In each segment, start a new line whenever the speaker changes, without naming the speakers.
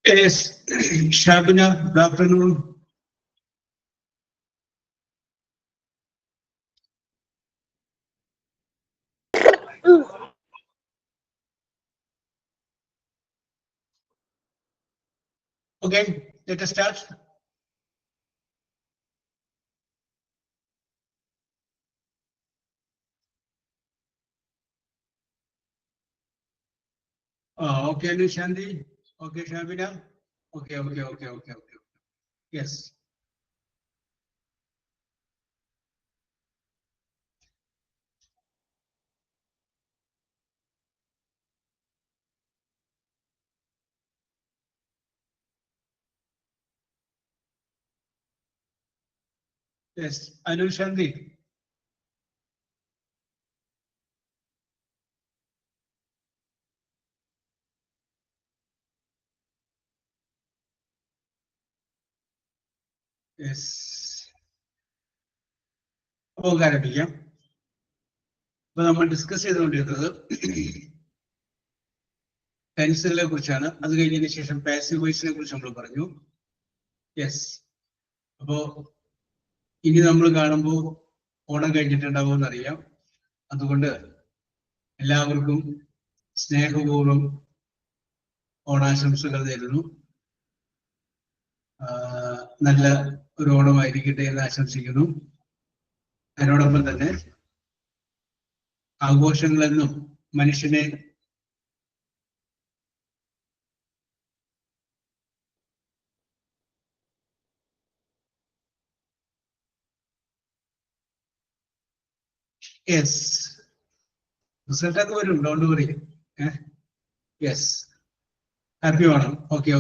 Yes, Shabina, good afternoon. Okay, let us start. Okay, Nishandi. Okay, Shabina. Okay. Yes. Yes, Anil Shanti. Yes. അപ്പോൾ ആരംഭിക്കാം. അപ്പൊ നമ്മൾ discuss ചെയ്തുകൊണ്ടിരുന്നത് ടെൻസുകളെ കുറിച്ചാണ്. അത് കഴിഞ്ഞതിന് ശേഷം പാസീവ് വോയിസിനെ കുറിച്ച് നമ്മൾ പറഞ്ഞു. യെസ്. അപ്പോ ഇനി നമ്മൾ കാണുമ്പോൾ ഓണം കഴിഞ്ഞിട്ടുണ്ടാവുമെന്ന് അറിയാം. അതുകൊണ്ട് എല്ലാവർക്കും സ്നേഹപൂർവ്വം ഓണാശംസകൾ നേരുന്നു. നല്ല ഒരു ഓണമായിരിക്കട്ടെ എന്ന് ആശംസിക്കുന്നു. അതിനോടൊപ്പം തന്നെ ആഘോഷങ്ങളെന്നും മനുഷ്യനെ യെസ് റിസൾട്ടൊക്കെ വരും, don't worry. Yes, happy Onam. Okay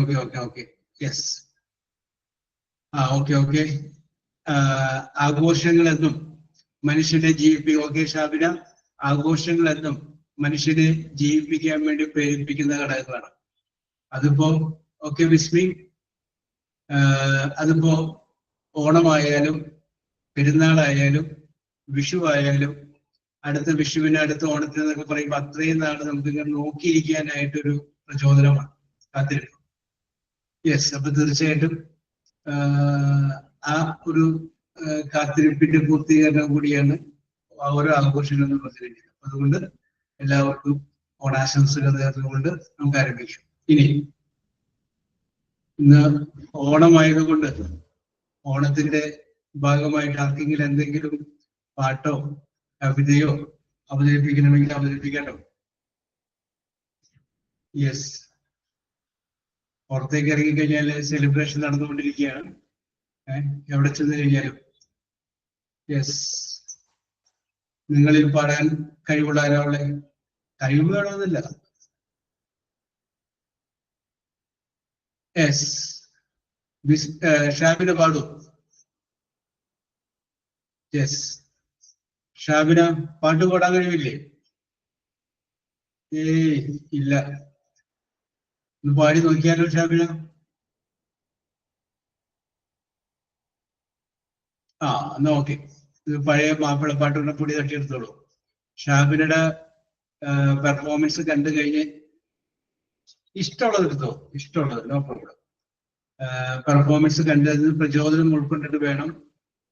yes. Okay. ആഘോഷങ്ങളെന്നും മനുഷ്യനെ ജീവിപ്പിക്കും. ഓക്കെ ഷാബിന, ആഘോഷങ്ങളെന്നും മനുഷ്യനെ ജീവിപ്പിക്കാൻ വേണ്ടി പ്രേരിപ്പിക്കുന്ന ഘടകങ്ങളാണ്. അതിപ്പോ ഓക്കെ വിസ്മി, അതിപ്പോ ഓണമായാലും പെരുന്നാളായാലും വിഷു ആയാലും അടുത്ത വിഷുവിന് അടുത്ത ഓണത്തിന് എന്നൊക്കെ പറയുമ്പോൾ അത്രയും നാള് നമുക്ക് ഇങ്ങനെ നോക്കിയിരിക്കാനായിട്ടൊരു പ്രചോദനമാണ് കാത്തിരിപ്പ്. യെസ്, അപ്പൊ തീർച്ചയായിട്ടും ആ ഒരു കാത്തിരിപ്പിന്റെ പൂർത്തീകരണം കൂടിയാണ് ഓരോ ആഘോഷങ്ങളും പറഞ്ഞിരിക്കുന്നത്. അതുകൊണ്ട് എല്ലാവർക്കും ഓണാശംസകൾ നേർന്നുകൊണ്ട് നമുക്ക് ആരംഭിക്കാം. ഇനി ഇന്ന് ഓണമായതുകൊണ്ട് ഓണത്തിന്റെ ഭാഗമായിട്ട് ആർക്കെങ്കിലും എന്തെങ്കിലും പാട്ടോ കവിതയോ അവതരിപ്പിക്കണമെങ്കിൽ അവതരിപ്പിക്കാട്ടോ. യെസ്, പുറത്തേക്ക് ഇറങ്ങിക്കഴിഞ്ഞാൽ സെലിബ്രേഷൻ നടന്നുകൊണ്ടിരിക്കുകയാണ്. എവിടെ ചെന്ന് കഴിഞ്ഞാലും. യെസ്, നിങ്ങളിൽ പാടാൻ കഴിവുള്ള ഒരാളെ കഴിവ് വേണമെന്നില്ല. യെസ്, ഷാബിന പാടൂ. യെസ്, ഷാബിന പാട്ട് പാടാൻ കഴിവില്ലേ? ഏയ് ഇല്ല. ഒന്ന് പാടി നോക്കിയാലോ ഷാബിന? എന്നാ ഓക്കെ. ഇത് പഴയ മാപ്പിളപ്പാട്ടുള്ള പൊടി തട്ടിയെടുത്തോളൂ. ഷാബിനയുടെ പെർഫോമൻസ് കണ്ടു കഴിഞ്ഞ് ഇഷ്ടമുള്ളത് എടുത്തോ, ഇഷ്ടമുള്ളത്, നോ പ്രോബ്ലം. പെർഫോമൻസ് കണ്ടതിന് പ്രചോദനം ഉൾക്കൊണ്ടിട്ട് വേണം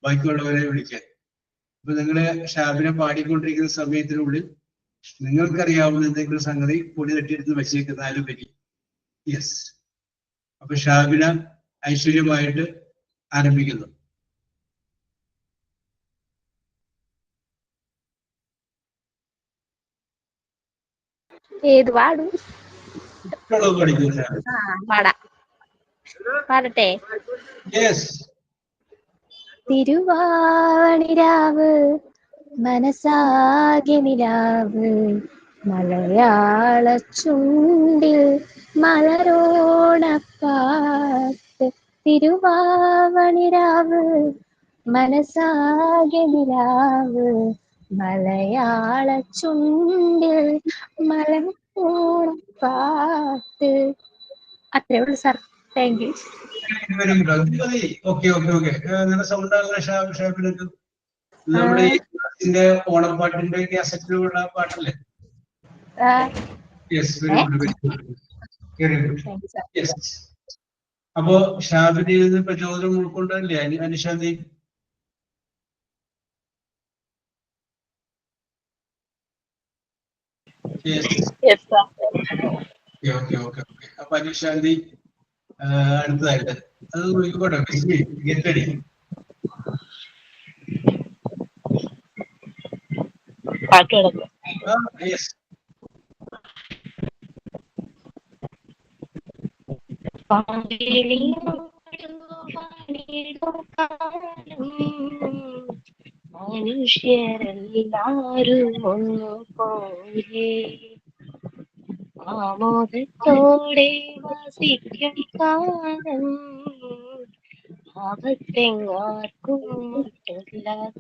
ബാക്കിയുള്ളവരെ വിളിക്കാൻ. അപ്പൊ നിങ്ങളെ ഷാബിനെ പാടിക്കൊണ്ടിരിക്കുന്ന സമയത്തിനുള്ളിൽ നിങ്ങൾക്കറിയാവുന്ന എന്തെങ്കിലും സംഗതി പൊടി തട്ടിയെടുത്ത് വെച്ചേക്കുന്നാലും പറ്റി. യെസ്, അപ്പൊ ഷാബിന ഐശ്വര്യമായിട്ട് ആരംഭിക്കുന്നു.
ഏത് പാടും? പാടാം, പാടട്ടെ?
യെസ്.
തിരുവാണിരാവ് മനസാകെ നിലാവ് മലയാള ചുണ്ടിൽ മലരോണപ്പാട്ട് തിരുവാണിരാവ് മനസാകെ നിലാവ് മലയാള ചുണ്ടിൽ മലരോണപ്പാട്ട്. അത്രേ ഉള്ളൂ sir. Thank you.
Okay okay okay. നിങ്ങളുടെ സൗണ്ട് ഷാപ്പിലേക്ക് നമ്മുടെ ഇതിന്റെ ഓണപ്പാട്ടിന്റെ കാസറ്റിലുള്ള പാട്ടല്ലേ? Yes, very good very good very good. Yes. അപ്പോ ഷാബിനിൽ നിന്ന് പ്രചോദനം ഉൾക്കൊണ്ടല്ലേ അനുശാന്തി? Okay okay okay. അപ്പൊ അനുശാന്തി അടുത്തതായിട്ട് അത് വിളിക്കോട്ടെ. ഗെറ്റടി. യെസ്.
മനുഷ്യരെല്ലാരും ഒന്നുപോലെ ആമോദത്തോടെ വസിക്കും കാലം ആപത്തെങ്ങാർക്കും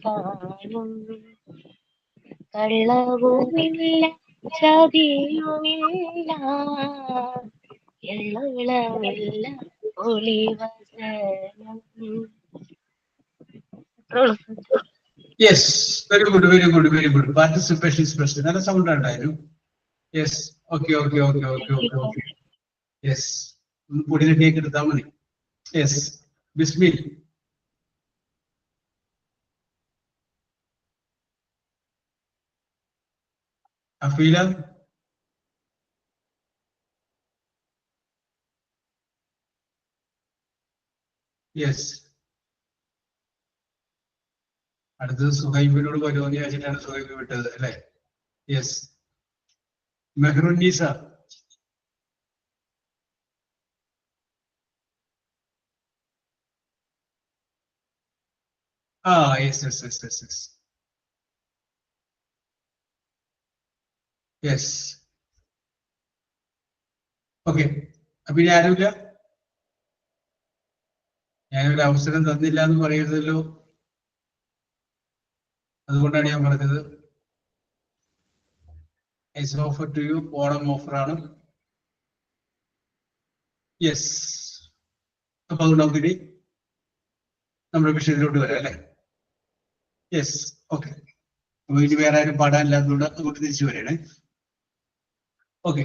കാലം കള്ളവുമില്ല ചതിയുമില്ല എള്ളമില്ല ഒളിവസനം.
Yes, very good very good very good. Participation is best. നല്ല സൗണ്ട് ഉണ്ടായിരുന്നു. Yes. Okay okay okay okay okay okay. Yes, പൊടിയുടെ കേക്ക് എടുത്താൽ മതി. യെസ്, ബിസ്മിൽ. അഫീല. യെസ്. അടുത്തത് സുഹൈബിനോട് വരുമെന്ന് ചോദിച്ചിട്ടാണ് സുഹൈബ് വിട്ടത് അല്ലെ? Yes. Mehrunnisa. Yes yes yes yes yes yes. Okay. അപ്പൊ ഇനി ആരുമില്ല? ഞാനൊരു അവസരം തന്നില്ല എന്ന് പറയരുതല്ലോ, അതുകൊണ്ടാണ് ഞാൻ പറഞ്ഞത്. Ice offer to you. Onam ഓഫറാണ്. യെസ്. അപ്പൊ അതുകൊണ്ട് നമുക്കിനി നമ്മുടെ വിഷയത്തിലോട്ട് വരാം അല്ലെ? യെസ്. ഓക്കെ. അപ്പൊ ഇനി വേറെ ആരും പാടാനില്ലാത്തതുകൊണ്ട് അങ്ങോട്ട് തിരിച്ചു വരണേ. ഓക്കെ.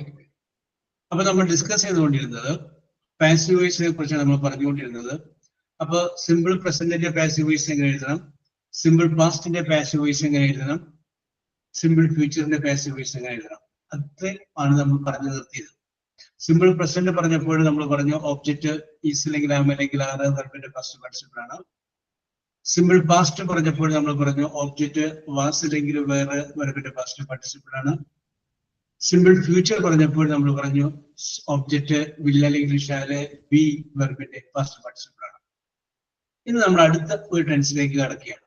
അപ്പൊ നമ്മൾ ഡിസ്കസ് ചെയ്തുകൊണ്ടിരുന്നത് പാസീവ് വോയിസിനെ കുറിച്ചാണ് നമ്മൾ പറഞ്ഞുകൊണ്ടിരുന്നത്. അപ്പൊ സിമ്പിൾ പ്രസന്റിന്റെ പാസീവ് വോയിസ് എങ്ങനെ എഴുതണം, സിമ്പിൾ പാസ്റ്റിന്റെ പാസീവ് വോയിസ് എങ്ങനെ എഴുതണം, സിമ്പിൾ ഫ്യൂച്ചറിന്റെ പാസീവ് വോയിസ് എങ്ങനെ എഴുതണം, അത്ര ആണ് നമ്മൾ പറഞ്ഞു നിർത്തിയത്. സിമ്പിൾ പ്രസന്റ് പറഞ്ഞപ്പോൾ നമ്മൾ പറഞ്ഞു ഒബ്ജക്റ്റ് ഈസ് അല്ലെങ്കിൽ ആം അല്ലെങ്കിൽ ആറ് വെർബിന്റെ ഫസ്റ്റ് പാർട്ടിസിപ്പിൾ ആണ്. സിമ്പിൾ പാസ്റ്റ് പറഞ്ഞപ്പോൾ നമ്മൾ പറഞ്ഞു ഒബ്ജക്റ്റ് വാസ് അല്ലെങ്കിൽ വേറെ വെർബിന്റെ ഫസ്റ്റ് പാർട്ടിസിപ്പിൾ ആണ്. സിമ്പിൾ ഫ്യൂച്ചർ പറഞ്ഞപ്പോൾ നമ്മൾ പറഞ്ഞു ഒബ്ജക്റ്റ് വിൽ അല്ലെങ്കിൽ ഷാല് ബി വെർബിന്റെ ഫസ്റ്റ് പാർട്ടിസിപ്പിൾ ആണ്. ഇന്ന് നമ്മൾ അടുത്ത ഒരു ടെൻസിലേക്ക് കടക്കുകയാണ്.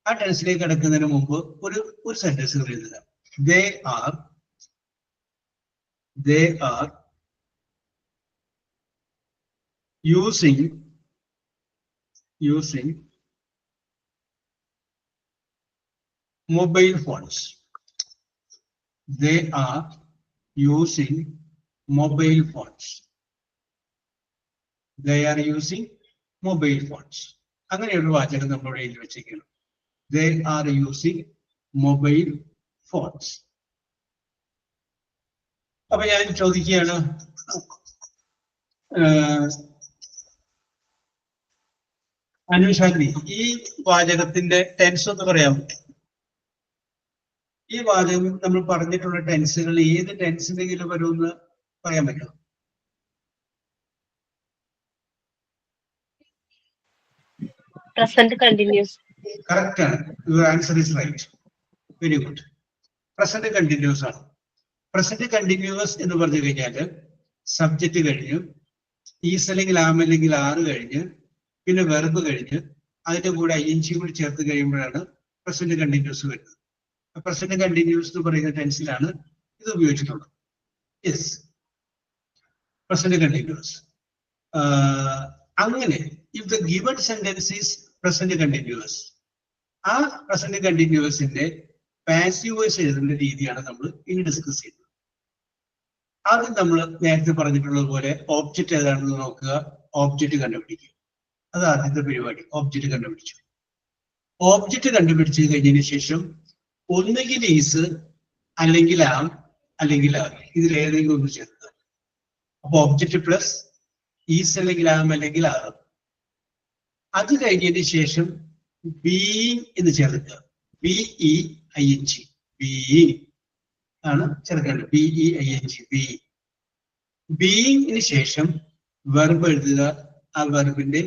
ആ ടെൻസിലേക്ക് കടക്കുന്നതിന് മുമ്പ് ഒരു സെന്റൻസ് എഴുതുക. They are using mobile phones. They are using mobile phones. They are using mobile phones. അങ്ങനെയൊരു വാചകം നമ്മൾ എഴുതി വെച്ചിരിക്കണം. They are using mobile phones. അപ്പൊ ഞാൻ ചോദിക്കുകയാണ്, അനുശാന്തി, ഈ വാചകത്തിന്റെ ടെൻസ് ഒന്ന് പറയാമോ? ഈ വാചകം നമ്മൾ പറഞ്ഞിട്ടുള്ള ടെൻസുകൾ ഏത് ടെൻസിനെങ്കിലും വരുമെന്ന് പറയാൻ പറ്റുമോ?
Present continuous.
കറക്റ്റ് ആണ്. Your answer is right. Very good. Present continuous ആണ്. പ്രസന്റ് കണ്ടിന്യൂസ് എന്ന് പറഞ്ഞു കഴിഞ്ഞാൽ സബ്ജക്റ്റ് കഴിഞ്ഞ് ഈസ് അല്ലെങ്കിൽ ആം അല്ലെങ്കിൽ ആറ് കഴിഞ്ഞ് പിന്നെ വെർബ് കഴിഞ്ഞ് അതിന്റെ കൂടെ ING കൂടി ചേർത്ത് കഴിയുമ്പോഴാണ് പ്രസന്റ് കണ്ടിന്യൂസ് വരുന്നത്. പ്രസന്റ് കണ്ടിന്യൂസ് എന്ന് പറയുന്ന ടെൻസിലാണ് ഇത് ഉപയോഗിച്ചിട്ടുള്ളത്. Yes, present continuous. അങ്ങനെ if the given sentence is present continuous, ആ പ്രസന്റ് കണ്ടിന്യൂസിന്റെ പാസീവ് വോയിസ് എഴുതുന്ന രീതിയാണ് നമ്മൾ ഇനി ഡിസ്കസ് ചെയ്യുന്നത്. ആദ്യം നമ്മൾ നേരത്തെ പറഞ്ഞിട്ടുള്ളത് പോലെ ഓബ്ജക്റ്റ് ഏതാണെന്ന് നോക്കുക, ഓബ്ജക്റ്റ് കണ്ടുപിടിക്കുക. അത് ആദ്യത്തെ പരിപാടി. ഓബ്ജക്റ്റ് കണ്ടുപിടിച്ചു. ഓബ്ജക്റ്റ് കണ്ടുപിടിച്ച് കഴിഞ്ഞതിന് ശേഷം ഒന്നുകിൽ ഈസ്, അല്ലെങ്കിൽ ആം, അല്ലെങ്കിൽ ആർ, ഇതിൽ ഏതെങ്കിലും ഒന്ന് ചേർക്കുക. അപ്പൊ ഓബ്ജക്റ്റ് പ്ലസ് ഈസ് അല്ലെങ്കിൽ ആം അല്ലെങ്കിൽ ആർ. അത് കഴിഞ്ഞതിന് ശേഷം ബീയിങ് എന്ന് ചേർക്കുക. BEING, ബീയിങ് ആണ് ചേർക്കേണ്ടത്. BEING, being. ബീയിങ്ങിന് ശേഷം വെർബ് എഴുതുക. ആ വെർബിന്റെ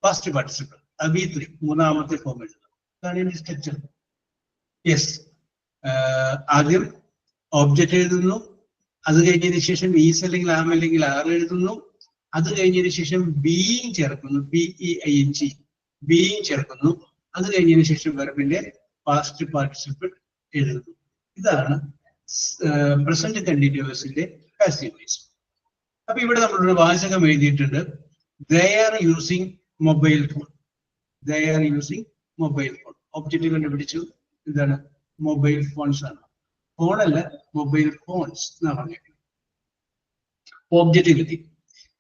ഫസ്റ്റ് പാർട്ടിസിപ്പിൾ, B3, മൂന്നാമത്തെ ഫോം എഴുതുക. അതാണ് ഇതിന്റെ സ്ട്രക്ചർ. യെസ്, ആദ്യം ഓബ്ജക്റ്റ് എഴുതുന്നു. അത് കഴിഞ്ഞതിന് ശേഷം ഈസ് അല്ലെങ്കിൽ ആം അല്ലെങ്കിൽ ആർ എഴുതുന്നു. അത് കഴിഞ്ഞതിന് ശേഷം ബീയിങ് ചേർക്കുന്നു. BEING, ബീയിങ് ചേർക്കുന്നു. അത് കഴിഞ്ഞതിന് ശേഷം വെർബിന്റെ പാസ്റ്റ് പാർട്ടിസിപ്പിൾ എഴുതുന്നു. ഇതാണ് പ്രസന്റ് കണ്ടിന്യൂസിന്റെ പാസീവ് വോയിസ്. അപ്പൊ ഇവിടെ നമ്മളൊരു വാചകം എഴുതിയിട്ടുണ്ട്. They are using mobile phone. They are using mobile phone. Object കണ്ടുപിടിച്ചു. എന്താണ്? മൊബൈൽ ഫോൺസ് ആണ്. ഫോണല്ല, മൊബൈൽ ഫോൺസ് എന്നാണ് പറഞ്ഞത്. ഒബ്ജക്റ്റ് കിട്ടി.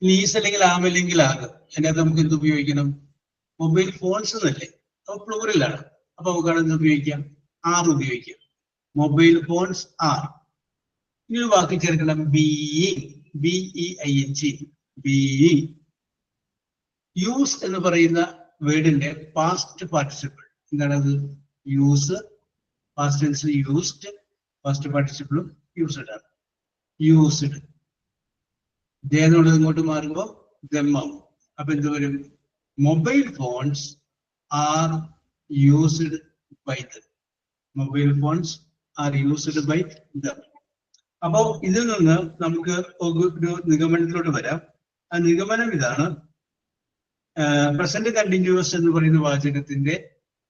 ഈസ് അല്ലെങ്കിൽ ആം അല്ലെങ്കിൽ ആർ, അതിനകത്ത് നമുക്ക് എന്ത് ഉപയോഗിക്കണം? മൊബൈൽ ഫോൺസ് എന്നല്ലേ, അപ്പൊ പ്ലൂറലാണ്. അപ്പൊ നമുക്കാണ് എന്ത് ഉപയോഗിക്കാം? ആർ ഉപയോഗിക്കാം. Mobile phones are. ഇനി ഒരു വാക്ക് ചേർക്കണം. Being, BEING, being. യൂസ് എന്ന് പറയുന്ന വേർഡിന്റെ പാസ്റ്റ് പാർട്ടിസിപ്പിൾ എന്താണത്? യൂസ്. പാസ്റ്റ് ടെൻസിൽ യൂസ്ഡ്, പാസ്റ്റ് പാർട്ടിസിപ്പിളും യൂസ്ഡ് ആണ്. യൂസ്ഡ്. ദേ എന്നുള്ളത് ഇങ്ങോട്ട് മാറുമ്പോൾ ദം ആവും. അപ്പൊ എന്ത് വരും? Mobile phones are used by them. Mobile phones are used by them. അപ്പോ ഇതിൽ നിന്ന് നമുക്ക് ഒരു നിഗമനത്തിലോട്ട് വരാം. ആ നിഗമനം ഇതാണ്. പ്രസന്റ് കണ്ടിന്യൂസ് എന്ന് പറയുന്ന വാചകത്തിന്റെ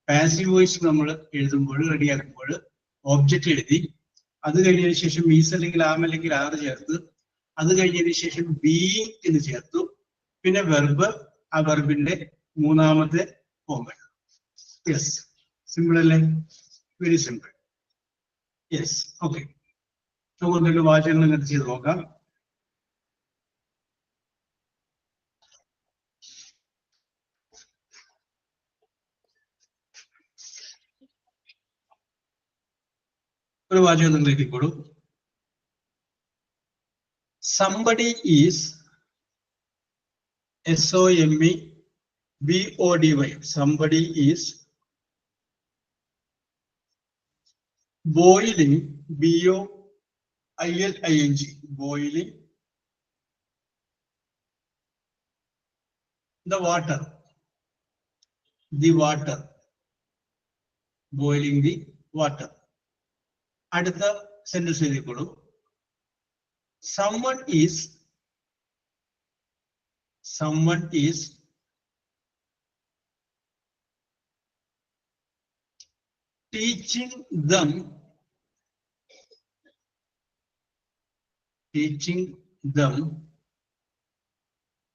പാസീവ് വോയിസ് നമ്മൾ എഴുതുമ്പോൾ, റെഡിയാക്കുമ്പോൾ ഓബ്ജക്റ്റ് എഴുതി. അത് കഴിഞ്ഞതിന് ശേഷം ഈസ് അല്ലെങ്കിൽ ആം അല്ലെങ്കിൽ ആർ ചേർത്ത്. അത് കഴിഞ്ഞതിന് ശേഷം ബീയിങ് എന്ന് ചേർത്തു. പിന്നെ വെർബ്, ആ വെർബിന്റെ മൂന്നാമത്തെ ഫോം. യെസ്, സിമ്പിൾ അല്ലേ? Very simple. Yes, okay. നമുക്ക് വാചകങ്ങൾ ഇങ്ങനത്തെ ചെയ്ത് നോക്കാം. ഒരു വാചകം നിങ്ങൾ എഴുതിക്കോളൂ. Somebody is SOMEBODY. Somebody is boiling, BOILING, boiling the water. The water. Boiling the water. അടുത്ത sentence എഴുതിക്കോളൂ. Someone is teaching them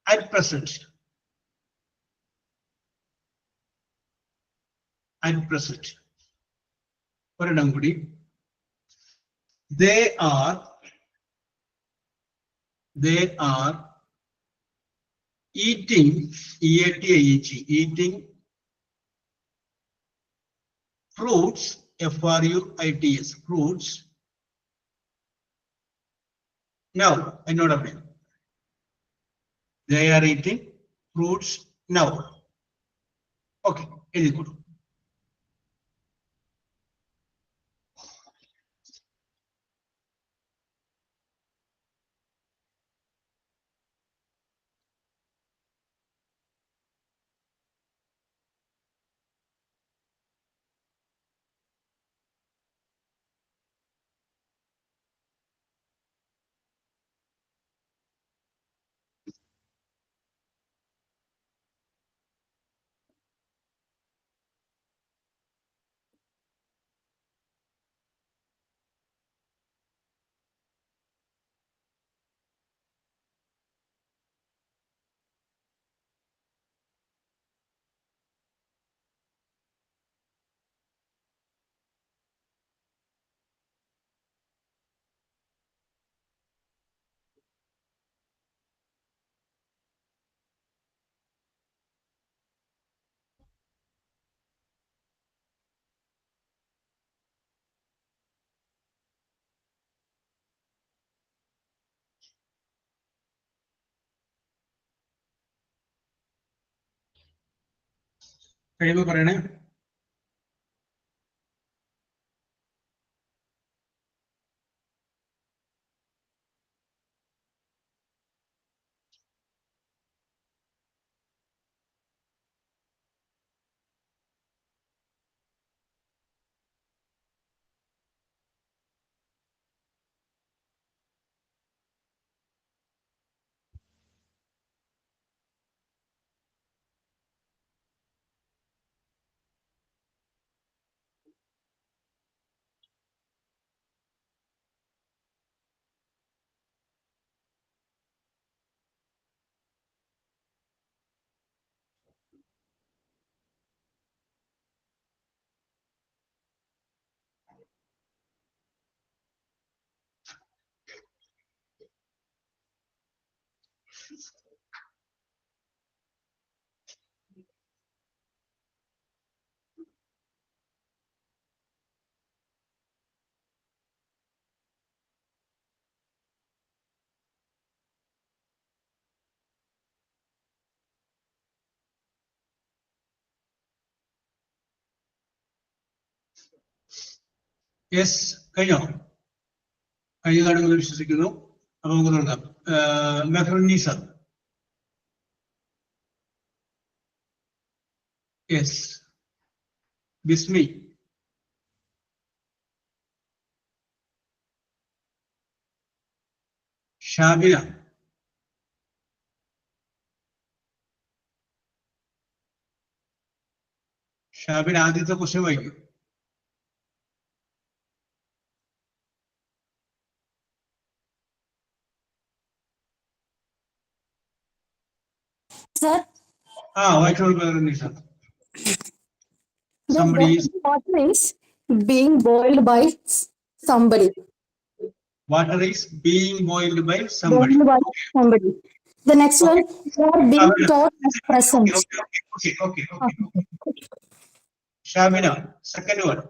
at present. At present. ഒരെണ്ണം കൂടി. They are eating, EATING, eating fruits, FRUITS, fruits. Now, എന്നോട് പറയാം. They are eating fruits now. Okay, എഴുതിക്കോളൂ. കഴിയുമ്പോൾ പറയണേ. Yes, കഴിഞ്ഞോ? കഴിഞ്ഞതാണെന്ന് വിശ്വസിക്കുന്നു. അപ്പൊ നമുക്ക് തുടങ്ങാം. മെഹറുന്നീസ. യെസ്. ബിസ്മി. ഷാബിന. ഷാബിന ആദ്യത്തെ ക്വസ്റ്റ്യൻ വായിക്കും.
Sir,
വായിച്ചോളൂ Mehrunnisa.
the
Somebody is
water is being boiled by somebody.
water is being boiled by somebody.
Boiled by somebody. The next one, you are being taught as present.
Okay. Shabina, second one.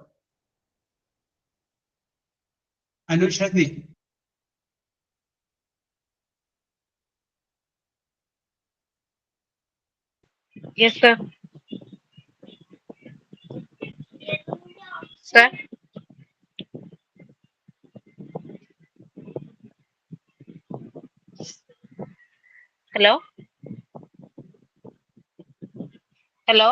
Anushadi.
Yes, sir. Sir. Hello. Hello.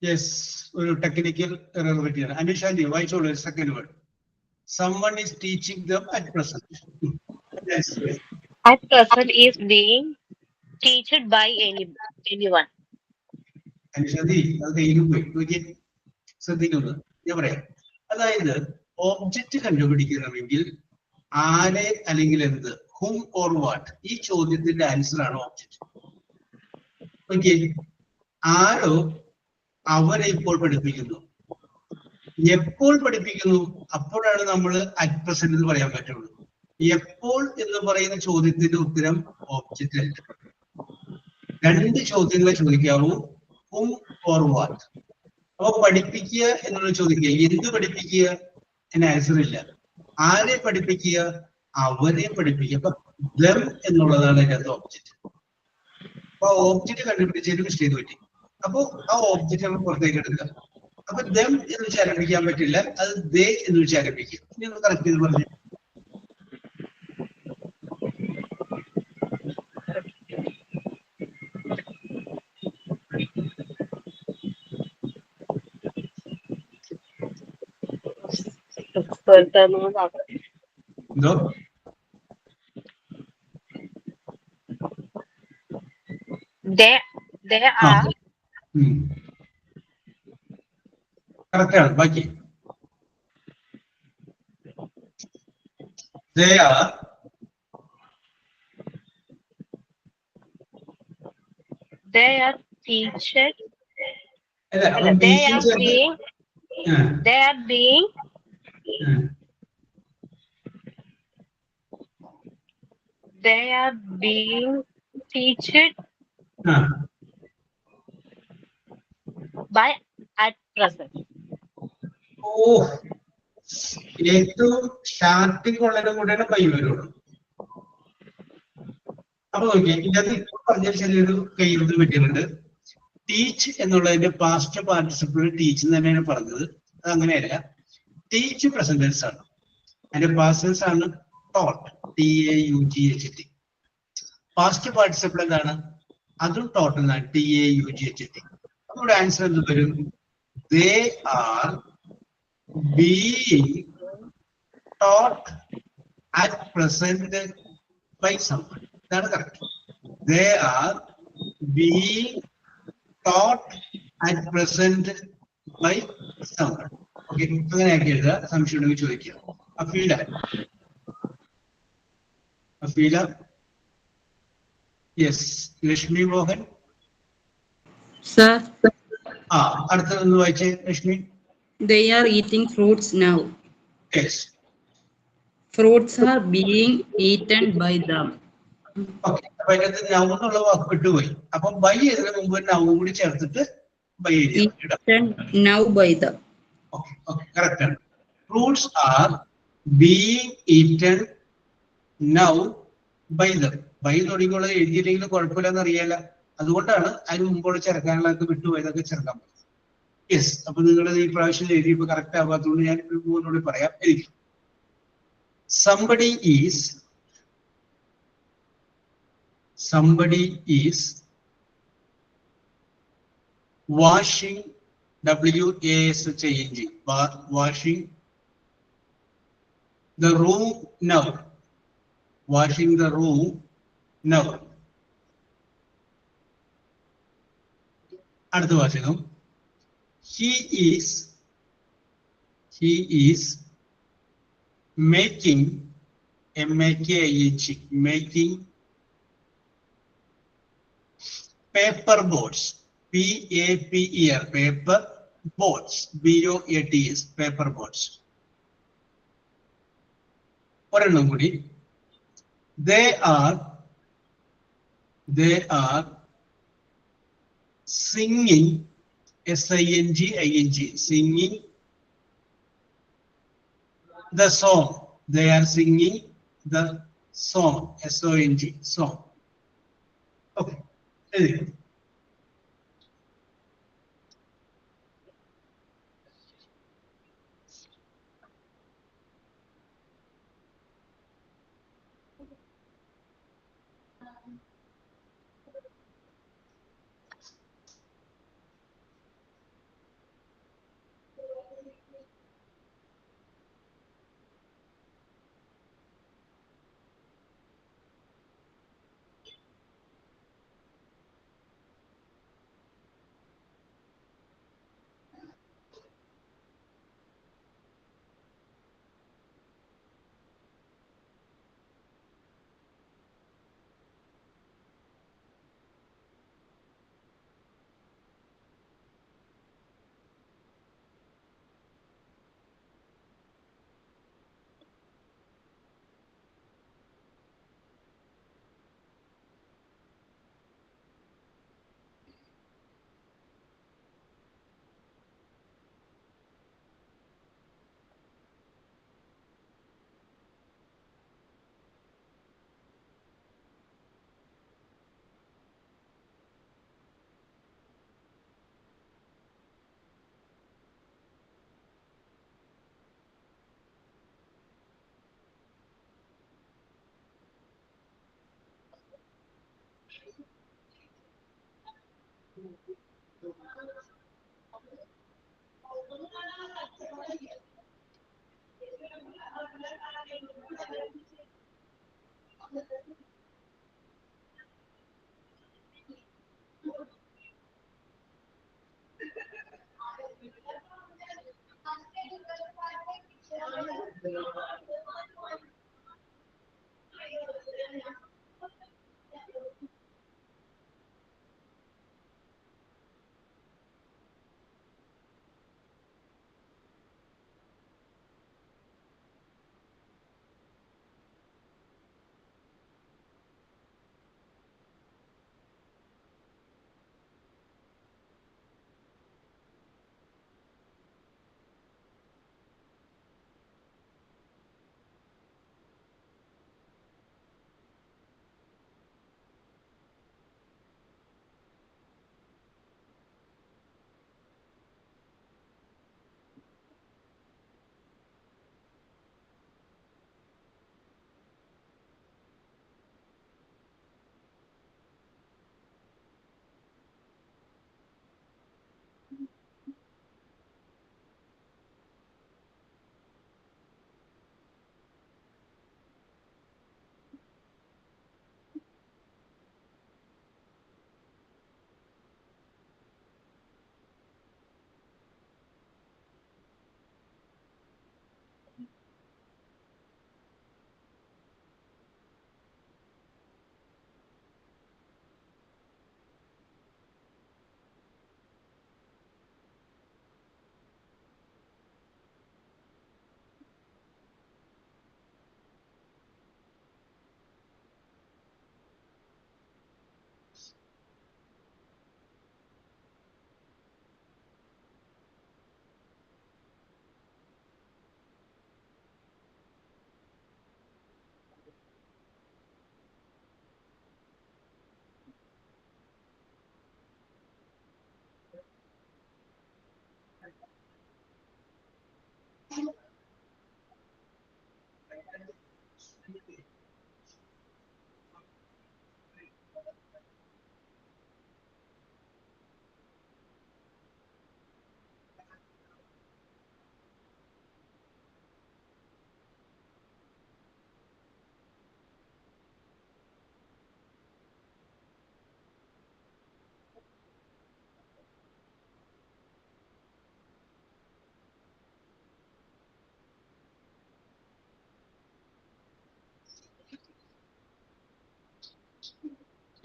Yes, ഒരു technical error പറ്റിയാണ്. അനുഷാജി വായിച്ചോളൂ second word. Someone is teaching them at present. Yes.
At present is being taught by anyone.
അനുഷാജി അത് കഴിഞ്ഞു പോയി. നോക്കിയേ, ശ്രദ്ധിക്കുന്നത് ഞാൻ പറയാം. അതായത് ഓബ്ജക്റ്റ് കണ്ടുപിടിക്കണമെങ്കിൽ ആരെ അല്ലെങ്കിൽ എന്ത്, whom or what, ഈ ചോദ്യത്തിന്റെ ആൻസർ ആണ് ഓബ്ജക്റ്റ്. നോക്കിയേ, ആരോ അവരെ ഇപ്പോൾ പഠിപ്പിക്കുന്നു. എപ്പോൾ പഠിപ്പിക്കുന്നു? അപ്പോഴാണ് നമ്മൾ അറ്റ് പ്രസന്റ് എന്ന് പറയാൻ പറ്റുള്ളൂ. എപ്പോൾ എന്ന് പറയുന്ന ചോദ്യത്തിന്റെ ഉത്തരം ഓബ്ജക്റ്റ് അല്ല. രണ്ട് ചോദ്യങ്ങളെ ചോദിക്കാവൂ, whom or what. അപ്പൊ പഠിപ്പിക്കുക എന്നുള്ള ചോദിക്കുക, എന്ത് പഠിപ്പിക്കുക എന്ന ആൻസർ ഇല്ല. ആരെ പഠിപ്പിക്കുക? അവരെ പഠിപ്പിക്കുക. അപ്പൊ them എന്നുള്ളതാണ് അതിനകത്ത് ഓബ്ജക്റ്റ്. അപ്പൊ ഓബ്ജക്റ്റ് കണ്ടുപിടിച്ചതിന് മിസ്റ്റേക്ക് പറ്റി. അപ്പൊ ആ ഓബ്ജക്റ്റ് നമ്മൾ പുറത്തേക്ക് എടുക്കുക. അപ്പൊ them എന്ന് വെച്ച് ആരംഭിക്കാൻ പറ്റില്ല, അത് they എന്ന് വെച്ച് ആരംഭിക്കുക. നിങ്ങൾ കറക്റ്റ് ചെയ്ത് പറഞ്ഞു. എന്തോ
They are
കറക്റ്റ് ആണ്. ബാക്കി they are
teachers.
അല്ല, അപ്പൊ
They
being
are
ചേർത്ത്
being they are being teached by at present.
ഓ, ഏറ്റവും സ്റ്റാർട്ടിങ് ഉള്ളതിനും കൂടെയാണ് കൈ വരുള്ളൂ. അപ്പൊ നോക്കിയേ, ഇതിനകത്ത് ഇപ്പോൾ പറഞ്ഞ ചെറിയൊരു കൈയ്യെഴുത്ത് പറ്റിയിട്ടുണ്ട്. ടീച്ച് എന്നുള്ളതിന്റെ പാസ്റ്റ് പാർട്ടിസിപ്പിൾ ടീച്ച് എന്ന് തന്നെയാണ് പറഞ്ഞത്. അത് അങ്ങനെയല്ല, ടീച്ച് പ്രസന്റൻസ് ആണ്, അതിന്റെ പാസ്റ്റൻസ് ആണ് ടോട്ട്, TAUGHT. പാസ്റ്റ് പാർട്ടിസിപ്പിൾ എന്താണ്? അതും ടോട്ട് എന്നാണ്, TAUGHT. നമ്മുടെ ആൻസർ എന്ത് വരും? They R being taught at present by someone. ഇതാണ് കറക്റ്റ്. ദേ ആർ ബീയിങ് taught at present by someone. Okay, അങ്ങനെയാക്കി എഴുതുക. സംശയം ഉണ്ടെങ്കിൽ ചോദിക്കുക. അഫീല, യെസ്. ലക്ഷ്മി മോഹൻ,
Sir,
അടുത്തതൊന്ന് വായിച്ചേ Lakshmi.
they are eating fruits now.
Yes.
Fruits are being eaten by them.
Okay, അപ്പൊ അതിനകത്ത് നൗ എന്നുള്ള വാക്ക് വിട്ടുപോയി. അപ്പൊ ബൈ ഇതിന് മുമ്പ് നൗ കൂടി ചേർത്തിട്ട് ബൈ എഴുതിയാൽ
Eaten now by them.
Okay, correct ആണ്. Fruits are being eaten now by them. By തുടങ്ങിയുള്ള എഴുതിയില്ലെങ്കിലും കുഴപ്പമില്ലെന്ന് അറിയാല, അതുകൊണ്ടാണ് അതിന് മുമ്പോട് ചേർക്കാനുള്ളതൊക്കെ വിട്ടുപോയതൊക്കെ ചേർക്കാൻ പറ്റും. യെസ്. അപ്പൊ നിങ്ങൾ ഈ പ്രാവശ്യം എഴുതിയപ്പോ കറക്റ്റ് ആവാത്തതുകൊണ്ട് ഞാൻ മുന്നോട് പറയാം. എനിക്ക് somebody is washing, WASHING, washing the room now. Washing the room now. അടുത്ത വാചകം, he is making, MAKING, making paper boats, PAPER, paper boats, BOATS, paper boats. ഒരെണ്ണം കൂടി, they are singing, SINGING, singing the song. They are singing the song, SONG, song. Okay.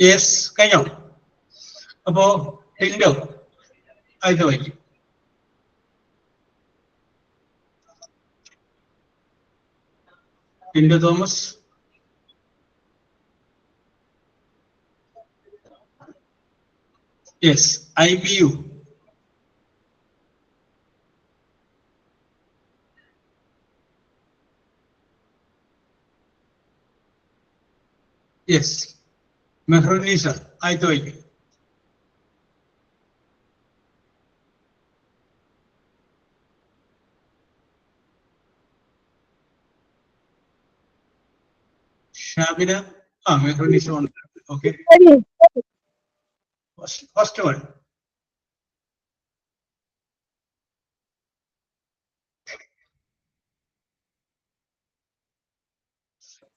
Yes, കഴിഞ്ഞോ? അപ്പോ ടിൻഡോ ആയിട്ട് വായിക്കും. Tindo Thomas. Yes, IBU. Yes, Mehrunnisa ആയിട്ട് വായിക്കും. Shabina. Mehrunnisa. Okay, first one.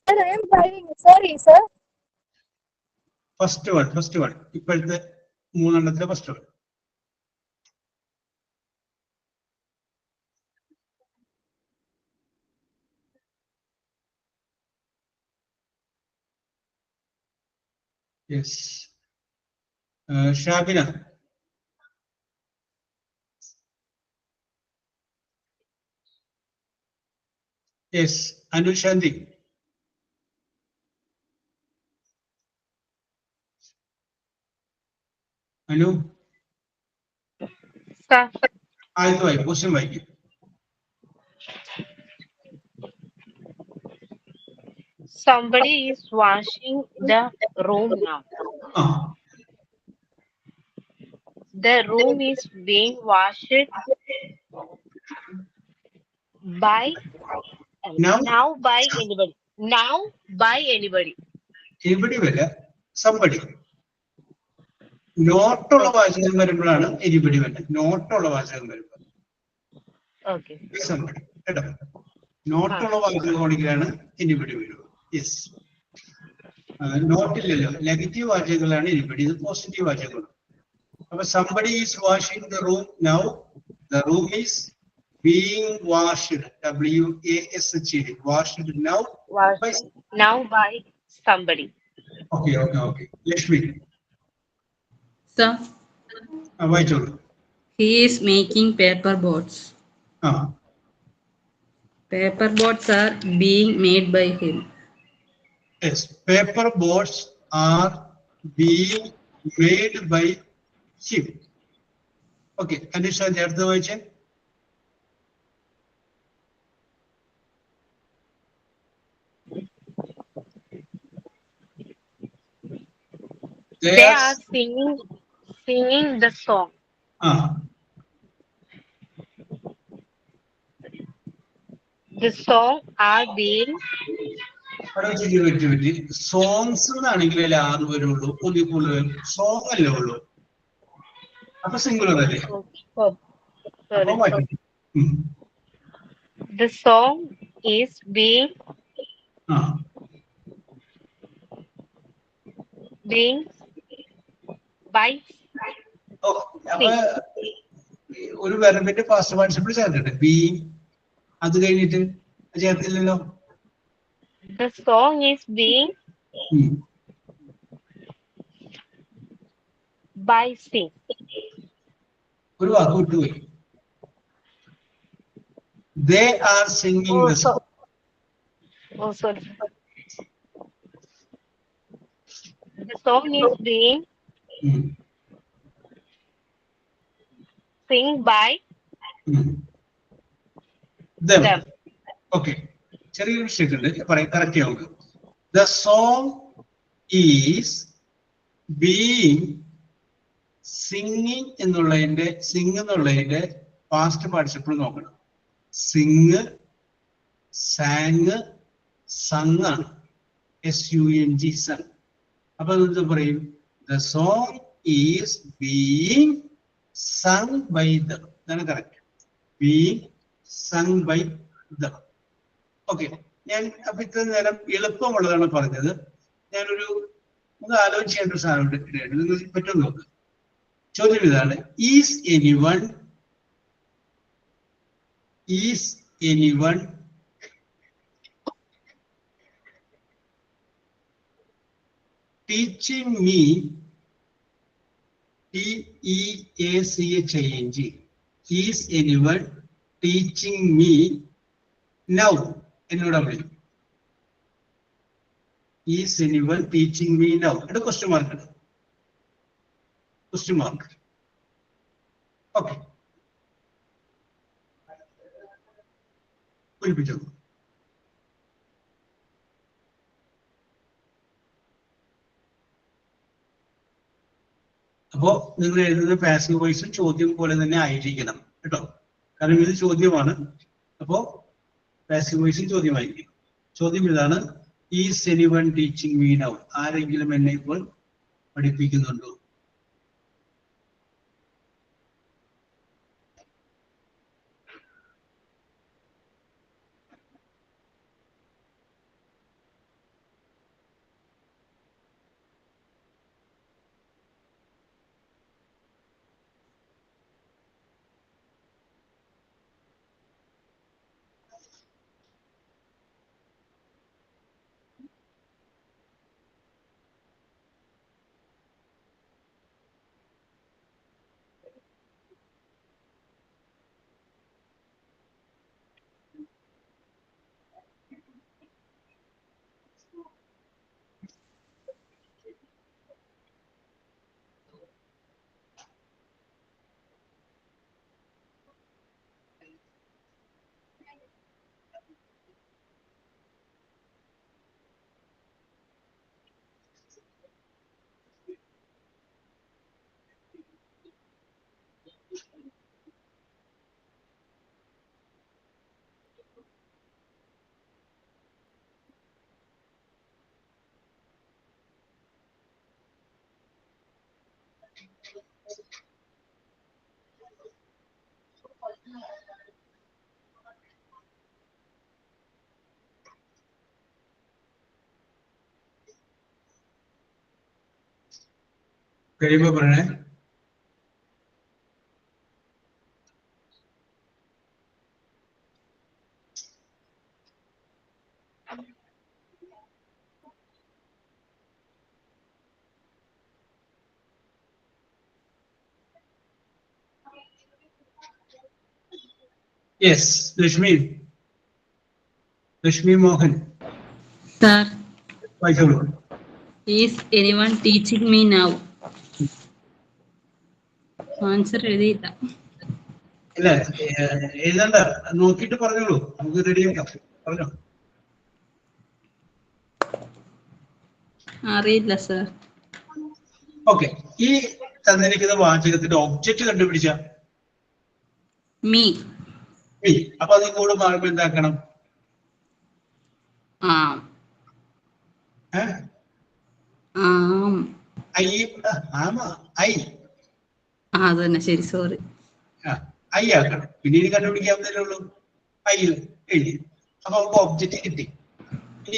Sir, I am driving. Sorry, sir.
First one ഇപ്പോഴത്തെ 3 first one. Yes, Shabina. Yes, Anu Shanthi. Anu
Sir,
ആയിട്ട് വായിക്കും, question വായിക്കും.
somebody is washing the room now. The room is being washed by
Now?
by anybody. Now by anybody.
Anybody വരില്ല, somebody. നോട്ടുള്ള വാചകം വരുമ്പോഴാണ് anybody വരുന്നത്. നോട്ടുള്ള വാചകം വരുമ്പോൾ
Okay.
somebody കേട്ടോ. നോട്ടുള്ള വാചകം ആണെങ്കിലാണ് എനിബഡി വരുന്നത്. യെസ്, നോട്ടില്ലല്ലോ, നെഗറ്റീവ് വാചകങ്ങളാണ് എനിബഡി, ഇത് പോസിറ്റീവ് വാചകങ്ങൾ. അപ്പൊ somebody is washing the room now, the room is being washed, W-A-S-H-E-D, washed now by,
Was now by somebody.
okay. Lakshmi,
Sir,
വായിച്ചോളൂ.
he is making paper boats.
Ah,
Paper boats are being made by him.
yes, paper boats are being made by him. Okay, Anisha, അടുത്ത വായിച്ചേ.
They are singing the song. The song are being
songs എന്നാണെങ്കിലേ 6 വരുള്ളൂ, ഒന്നിൽ കൂടുതൽ song അല്ലേ ഉള്ളൂ, അപ്പൊ singular അല്ലേ? അപ്പൊ മാറ്റി.
The song is being by
ഒരു വെർബിന്റെ പാസ്റ്റ് പാർട്ടിസിപ്പിൾ ചേർത്തിട്ട് ബീങ്, അത് കഴിഞ്ഞിട്ട് ചേർത്തില്ലല്ലോ.
The song is being by sing.
ഒരു വാക്ക് വിട്ടുപോയി. They are singing the song.
Sorry. The song is being sing by
them.
them.
Okay. ചെറിയൊരു മിസ്റ്റേക്ക് ഉണ്ട്, പറയാം, കറക്റ്റ് ചെയ്യാം നമുക്ക്. The song is being singing എന്നുള്ളതിന്റെ പാസ്റ്റ് പാർട്ടിസിപ്പിൾ നോക്കണം. സിങ്, സാങ്, സങ് ആണ്, SUNG, സങ്. അപ്പൊ എന്താ പറയും? The song is being sung by them. ഇതാണ് correct. Being sung by them. Okay, ഞാൻ അപ്പൊ ഇത്ര നേരം എളുപ്പമുള്ളതാണ് പറഞ്ഞത്. ഞാനൊരു ഒന്ന് ആലോചിക്കേണ്ട ഒരു സാധനം ഇട്ടിട്ടുണ്ട്, നിങ്ങൾ പറ്റും നോക്ക്. ചോദ്യം ഇതാണ്: is anyone teaching me, TEACHING, is anyone teaching me now? എന്നോട് പറയും, is anyone teaching me now? അത് question mark, question mark. Okay, ഒഴിപ്പിച്ചോ. അപ്പോ നിങ്ങൾ എഴുതുന്ന പാസീവ് വോയിസ് ചോദ്യം പോലെ തന്നെ ആയിരിക്കണം കേട്ടോ, കാരണം ഇത് ചോദ്യമാണ്. അപ്പോ പാസീവ് വോയിസും ചോദ്യമായിരിക്കും. ചോദ്യം ഇതാണ്: is anyone teaching me now? ആരെങ്കിലും എന്നെ ഇപ്പോൾ പഠിപ്പിക്കുന്നുണ്ടോ? കഴിയുമ്പോ പറയണേ. യെസ് ലക്ഷ്മി മോഹൻ
Sir,
വായിച്ചോളൂ.
is anyone teaching me now? Answer എഴുതിയില്ല.
ഇല്ല എഴുതണ്ട, നോക്കിയിട്ട് പറഞ്ഞോളൂ, നമുക്ക് റെഡിയാക്കാം. പറഞ്ഞോ.
അറിയില്ല സർ.
ഓക്കെ, ഈ തന്നിരിക്കുന്ന വാചകത്തിന്റെ ഒബ്ജക്റ്റ് കണ്ടുപിടിച്ച
മീ.
അപ്പൊ അത് കൂടെ മാറുമ്പോ എന്താക്കണം?
ആം. അത് തന്നെ, ശരി, സോറി.
ഐ ആക്കണം. പിന്നീട് കണ്ടുപിടിക്കാവുന്നതല്ലേ ഉള്ളൂ. ഐ എഴുതി. അപ്പൊ നമുക്ക് ഒബ്ജക്റ്റ് കിട്ടി.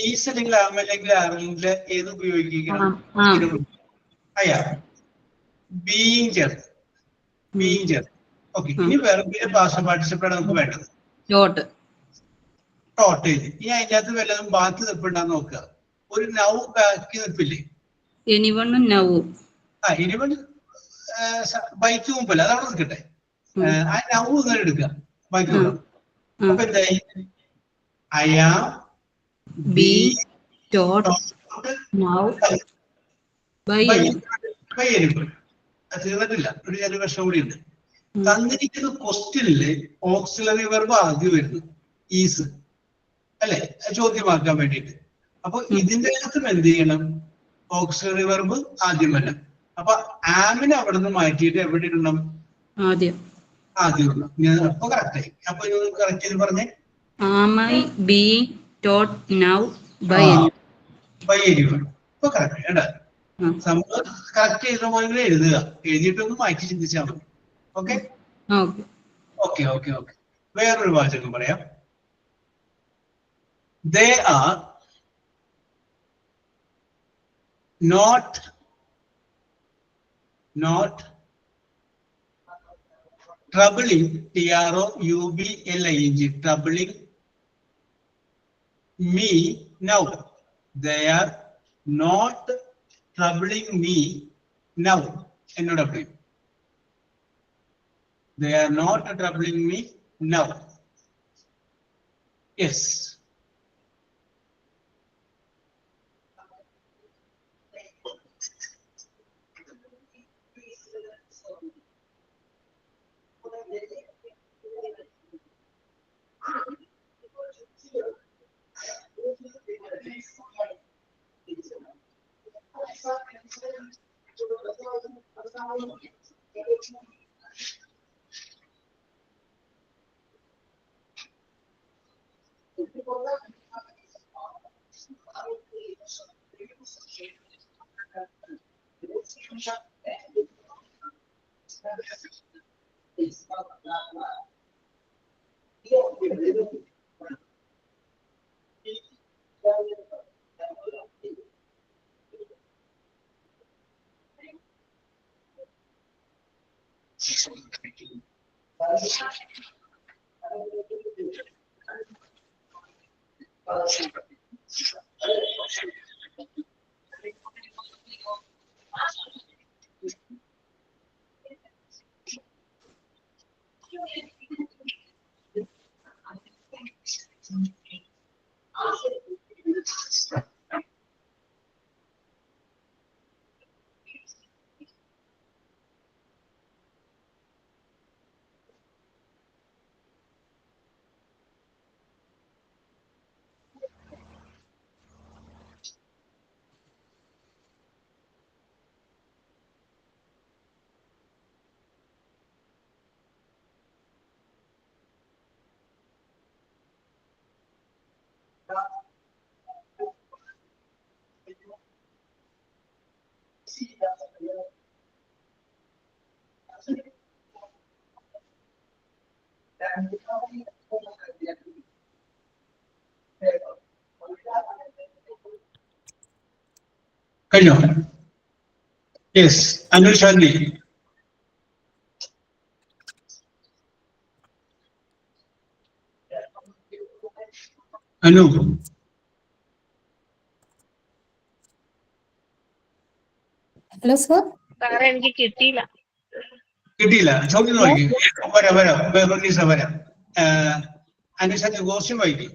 ഈസ് അല്ലെങ്കിൽ ആം അല്ലെങ്കിൽ ആറിൽ ഏത് ഉപയോഗിക്കണം? അയ്യാ ബീയിങ് ചേർത്ത്. ഓക്കെ, ഇനി വേറെ പാസ്റ്റ് പാർട്ടിസിപ്പിളാണ് നമുക്ക് വേണ്ടത്. ടോട്ട് എഴുതി. ഇനി അതിൻ്റെ അകത്ത് വല്ലതും ബാക്കി നിൽപ്പുണ്ടാന്ന് നോക്കുക. ഒരു നൗ ബാക്കി നിൽപ്പില്ലേ?
എനിവണ്ണും നൗവും.
എനിവൺ ബൈക്ക് മുമ്പല്ല, അതവിടെ നിൽക്കട്ടെ. ആ നൗ ഇങ്ങനെ എടുക്കുക, ബൈക്ക്. അപ്പൊ എന്തായി? I am
being taught now by
anyone. തീർന്നിട്ടില്ല, ഒരു ചെറിയ പ്രശ്നം കൂടി ഉണ്ട്. തന്നിരിക്കുന്ന ക്വസ്റ്റ്യനില് ഓക്സിലറി വെർബ് ആദ്യം വരുന്നു, ഈസ് അല്ലെ, ചോദ്യമാക്കാൻ വേണ്ടിയിട്ട്. അപ്പൊ ഇതിന്റെ അകത്തും എന്ത് ചെയ്യണം? ഓക്സിലറി വെർബ് ആദ്യം വരണം. അപ്പൊ ആമിനെ അവിടെ നിന്ന് മാറ്റിയിട്ട് എവിടെ ഇടണം? ആദ്യം ഇടണം. അപ്പൊ കറക്റ്റായി. അപ്പൊ കറക്റ്റ് ചെയ്ത് പറഞ്ഞേ. By anyone. ഇപ്പൊ കറക്റ്റ് കേട്ടാ. നമ്മൾ കറക്റ്റ് ചെയ്ത പോലെ എഴുതുക, എഴുതിയിട്ടൊന്ന് മാറ്റി ചിന്തിച്ചാൽ മതി. Okay okay okay okay. വേറൊരു വാചകം പറയാം. They are not troubling, TROUBLING, troubling me now. They are not troubling me now. NOW. They are not troubling me now. Yes. കഴിഞ്ഞോ? Yes, Anu Shanthi. Anu
Hello, sir.
സാറേ എനിക്ക് കിട്ടിയില്ല.
ചോദ്യം നോക്കി. വരാം. അനുസരിച്ച് ക്വസ്റ്റ്യൻ വായിക്കും.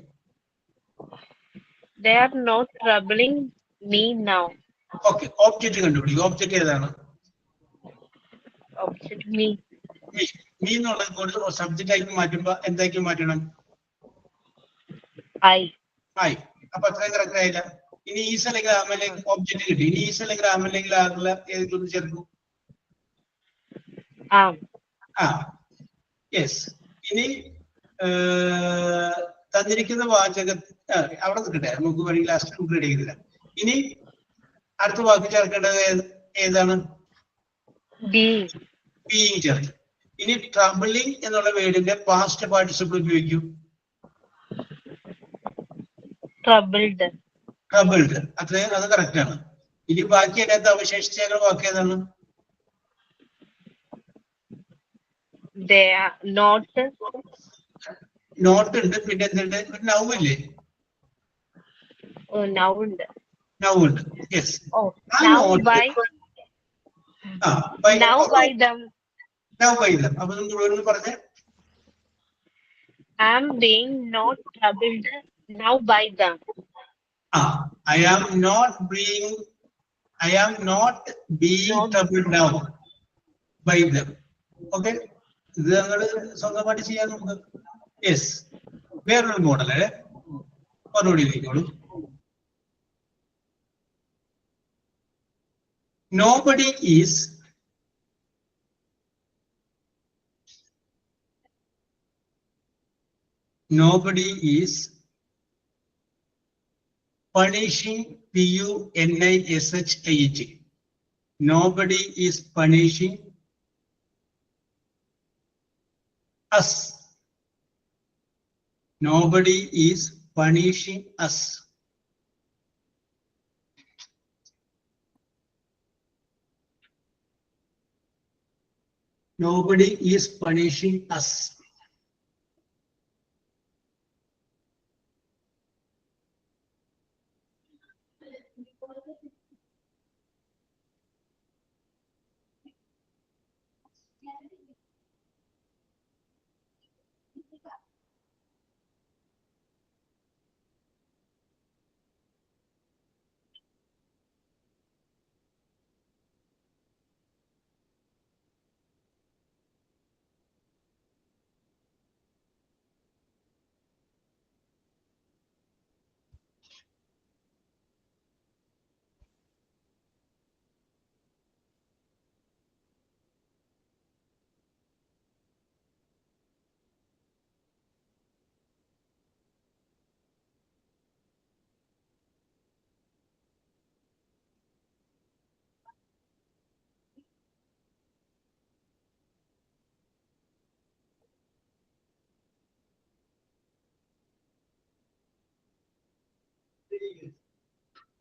They are not troubling me now.
Okay, object കണ്ടുപിടിക്കും. ഓബ്ജക്റ്റ് ഏതാണ്?
Object me.
നീ എന്നുള്ളത് സബ്ജക്റ്റ് ആക്കി മാറ്റുമ്പോ എന്താക്കി മാറ്റണം?
I.
ആയി. അപ്പൊ അത്രയും കറക്റ്റ് ആയില്ല. ഇനി ഈസ് അല്ലെങ്കിൽ ആം അല്ലെങ്കിൽ ഓബ്ജക്റ്റ് കിട്ടി. ഇനി ഈസ് അല്ലെങ്കിൽ ആം അല്ലെങ്കിൽ ആകുള്ള ഏതൊക്കെ ചേർക്കും?
Am.
ആ, യെസ്. ഇനി തന്നിരിക്കുന്ന വാചക അവിടെ നിൽക്കട്ടെ, നമുക്ക് വേണമെങ്കിൽ ലാസ്റ്റ് റെഡി ചെയ്തില്ല. ഇനി അടുത്ത വാക്ക് ചേർക്കേണ്ടത് ഏതാണ്?
Being.
ബീയിങ് ചേർത്ത്. ഇനി ട്രബിളിങ് എന്നുള്ള വേർഡിന്റെ പാസ്റ്റ് പാർട്ടിസിപ്പിൾ ഉപയോഗിക്കും.
Troubled.
ട്രബിൾഡ്. അത്രയും അത് കറക്റ്റ് ആണ്. ഇനി ബാക്കി അതിനകത്ത് അവശേഷിച്ച വാക്ക് ഏതാണ്?
They are not.
നോട്ട് ഉണ്ട്, പിന്നെ എന്തുണ്ട്? നൗ ഇല്ലേ?
Oh, now ഉണ്ട്.
നൗ ഉണ്ട്. Yes.
Oh, now by. Now by them.
Now by them. അപ്പൊ നമ്മൾ പറഞ്ഞേ,
Am being not troubled now by them.
I am not being troubled now by them. Okay, ഇത് ഞങ്ങൾ സ്വന്തമായിട്ട് ചെയ്യാൻ നമുക്ക്. യെസ്. വേറൊരു മോഡൽ അല്ലേ, മറുപടി നോക്കിക്കോളൂ. Nobody is punishing PUNISHING. Nobody is punishing us. Nobody is punishing us. Nobody is punishing us.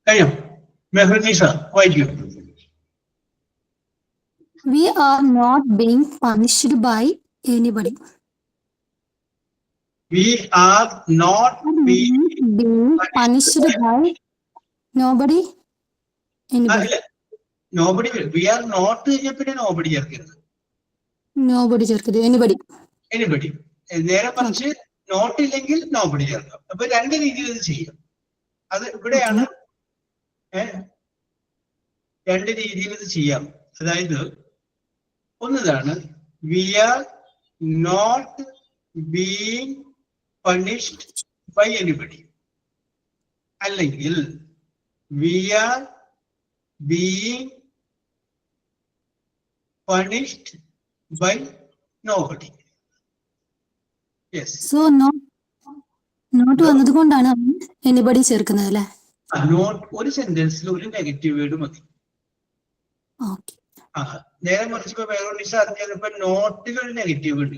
കഴിയും. മെഹ്റുനിസ വായിക്കൂ.
We are not being punished by anybody.
We are not being
punished by nobody, anybody.
Nobody. We are not പിന്നെ nobody ചേർക്കരുത്.
Nobody ചേർക്കരുത്, anybody.
Anybody. നേരെ മറിച്ച് not ഇല്ലെങ്കിൽ nobody ചേർക്കാം. അപ്പൊ രണ്ട് രീതിയിൽ ഇത് ചെയ്യാം. അത് ഇവിടെയാണ് രണ്ട് രീതിയിൽ ഇത് ചെയ്യാം. അതായത് ഒന്നിതാണ് we are not being punished by anybody, അല്ലെങ്കിൽ we are being punished by nobody.
So not വന്നത് കൊണ്ടാണ് എനിബഡി ചേർക്കുന്നത് അല്ലേ?
നോട്ട് ഒരു സെന്റൻസിൽ ഒരു നെഗറ്റീവ് വേർഡ് മതി. നേരെ മറിച്ച് ഇപ്പൊ വേറൊരു അറിഞ്ഞപ്പോ നോട്ടിൽ ഒരു നെഗറ്റീവ് ഉണ്ട്,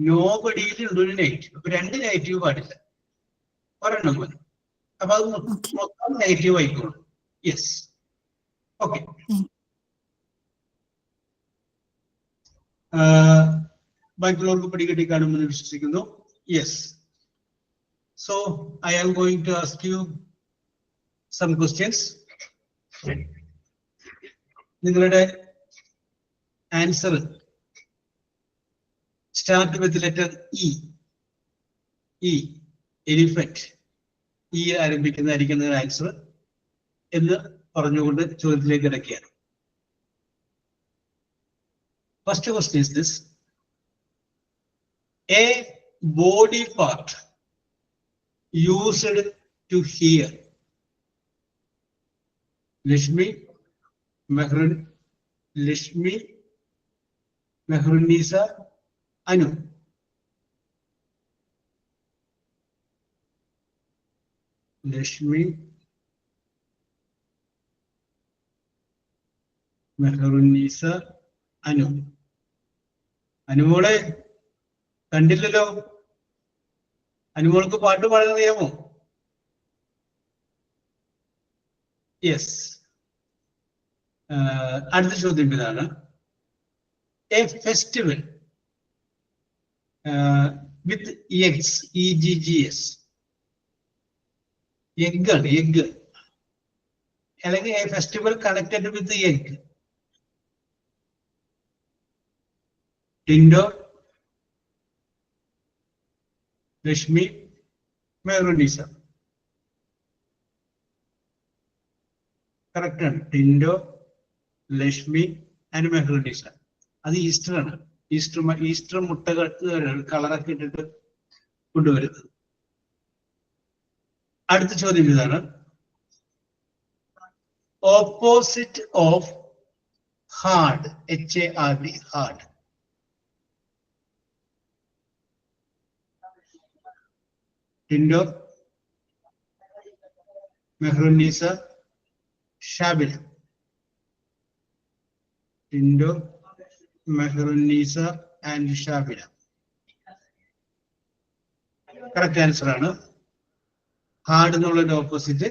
നോബഡിയിൽ ഉണ്ട് ഒരു നെഗറ്റീവ്. അപ്പൊ രണ്ട് നെഗറ്റീവ് പാടില്ല, ഒരെണ്ണം മതി. അപ്പൊ അത് മൊത്തം നെഗറ്റീവ് ആയിക്കോളും. Yes, okay. ബാക്കിയുള്ളവർക്ക് പിടികിട്ടി കാണുമെന്ന് വിശ്വസിക്കുന്നു. Yes. So I am going to ask you some questions. നിങ്ങളുടെ answer start with letter E. E elephant E ആരംഭിക്കുന്നതായിരിക്കുന്ന ആൻസർ എന്ന് പറഞ്ഞുകൊണ്ട് ചോദ്യത്തിലേക്ക് ഇടയ്ക്കുകയാണ്. First question is this: a body part used to hear. Lashmi, Mehrunisa, Anu. Lashmi, Mehrunisa, Anu. അനുമോളെ കണ്ടില്ലല്ലോ. അനുമോൾക്ക് പാട്ട് പാടാൻ അറിയാമോ? യെസ്. അടുത്ത ചോദ്യം ഇതാണ്: a festival with eggs, EGGS, എഗ്ഗാണ്, എഗ്ഗ്, അല്ലെങ്കിൽ a festival connected with egg. Tindo, Lakshmi, Mehrunnisa. Correct ആണ്. ടിൻഡോ, ലക്ഷ്മി ആൻഡ് മെഹറുന്നീസ. അത് ഈസ്റ്റർ ആണ്. ഈസ്റ്റർ മുട്ടകൾ കളറൊക്കെ ഇട്ടിട്ട് കൊണ്ടുവരുന്നത്. അടുത്ത ചോദ്യം ഇതാണ്: opposite of hard, HARD, hard. Tindo, Meharunnisa, Shabila. Tindo, Meharunnisa and Shabila. Correct answer ആണ്. ഹാർഡ് എന്നുള്ളതിന്റെ ഓപ്പോസിറ്റ്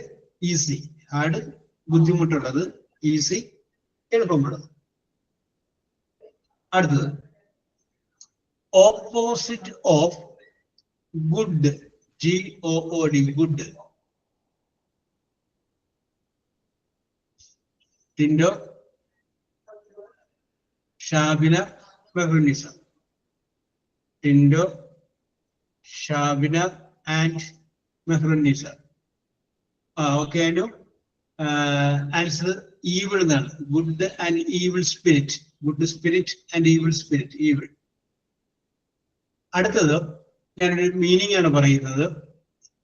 ഈസി. ഹാർഡ് ബുദ്ധിമുട്ടുള്ളത്, ഈസി എളുപ്പമുള്ളത്. അടുത്തത് opposite of good, GOOD, good. Tindo, Shabina, Meharunnisa. Tindo, Shabina and Meharunnisa. Okay. Anu answer evil എന്നാണ്. Good and evil spirit. Good spirit and evil spirit, evil. അടുത്തത് ഞാനൊരു meaning ആണ് പറയുന്നത്.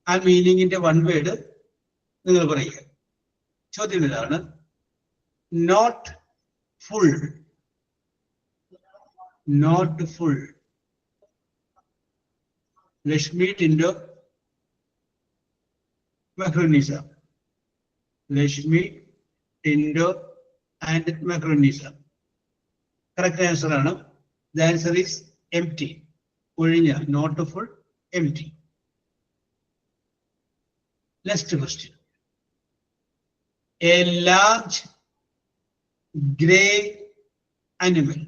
ആ മീനിങ്ങിന്റെ വൺ വേർഡ് നിങ്ങൾ പറയുക. ചോദ്യം ഇതാണ്: not full, not full. Lakshmi, Tindo, Meharunnisa. Lakshmi, Tindo and Meharunnisa. Correct answer ആണ്. ദ ആൻസർ ഈസ് എംപ്റ്റി, ഒഴിഞ്ഞ, not full, empty. Next question: a large grey animal.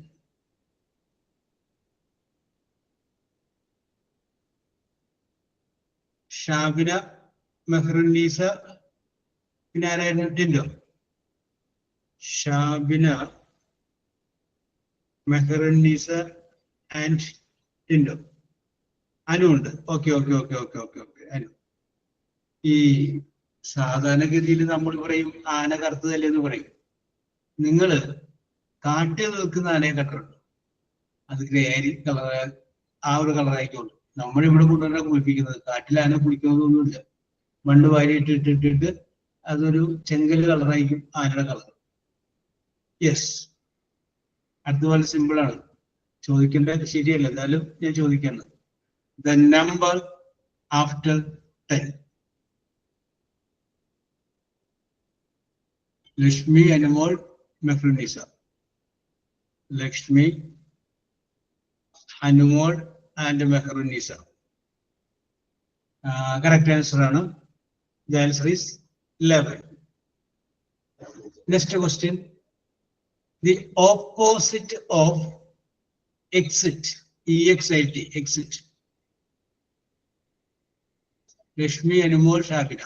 Shabina, Meharunnisa, പിന്നെ ആരായിരുന്നു? ടിൻഡോ. ഷാബിന, മെഹറുന്നീസ ആൻഡ് ടിൻഡോ. അനു ഉണ്ട്. ഓക്കെ. അനു. ഈ സാധാരണഗതിയിൽ നമ്മൾ പറയും ആന കറുത്തതല്ലേ എന്ന് പറയും. നിങ്ങൾ കാട്ടിൽ നിൽക്കുന്ന ആനയെ കണ്ടിട്ടുണ്ട്. അത് ഗ്രേരി കളർ, ആ ഒരു കളറായിക്കോളും. നമ്മളിവിടെ കൊണ്ടുവരാൻ കുളിപ്പിക്കുന്നത്. കാട്ടിൽ ആന കുളിക്കുന്നതൊന്നുമില്ല. മണ്ണ് വാരി ഇട്ടിട്ടിട്ട് അതൊരു ചെങ്കല് കളറായിരിക്കും ആനയുടെ കളർ. യെസ്. അടുത്തപോലെ സിമ്പിൾ ആണ്. ചോദിക്കേണ്ടത് ശരിയല്ല, എന്നാലും ഞാൻ ചോദിക്കുന്നത്. The number after 10. Lakshmi, Anumol, Meharunnisa. Lakshmi, Anumol and Meharunnisa. Correct answer ആണ്. The answer is 11. Next question: the opposite of exit, EXIT, exit. Lakshmi, Anumol, Shabina.